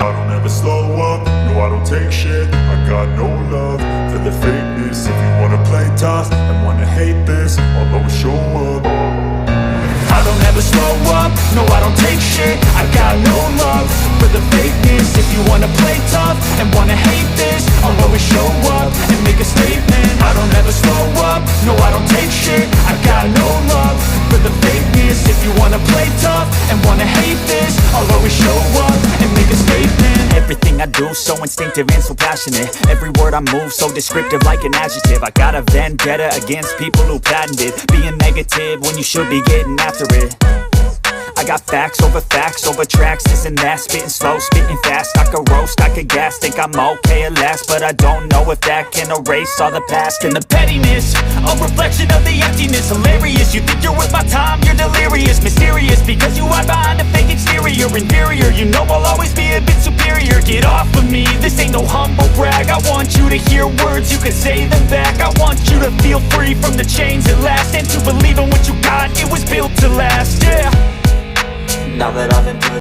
I don't ever slow up, no I don't take shit. I got no love for the fakeness. If you wanna play tough and wanna hate this, I'll always show up. I don't ever slow up, no I don't take shit. I got no love for the fakeness. If you wanna play tough and wanna hate this, I'll always show up and make a statement. I don't ever slow up, no I don't take shit. I got no love for the fakeness. If you wanna play tough and wanna hate this, I'll always show up and make a statement. Everything I do so instinctive and so passionate. Every word I move so descriptive like an adjective. I got a vendetta against people who patented being negative when you should be getting after it. I got facts over tracks, this and that. Spitting slow, spitting fast, I could roast, I could gas. Think I'm okay at last, but I don't know if that can erase all the past. And the pettiness, a reflection of the emptiness. Hilarious, you think you're worth my time, you're delirious. Mysterious, because you hide behind a fake exterior. Inferior, you know I'll always be a bit superior. Get off of me, this ain't no humble brag. I want you to hear words, you can say them back. I want you to feel free from the chains at last, and to believe in what you got, it was built to last, yeah. Now that I've been put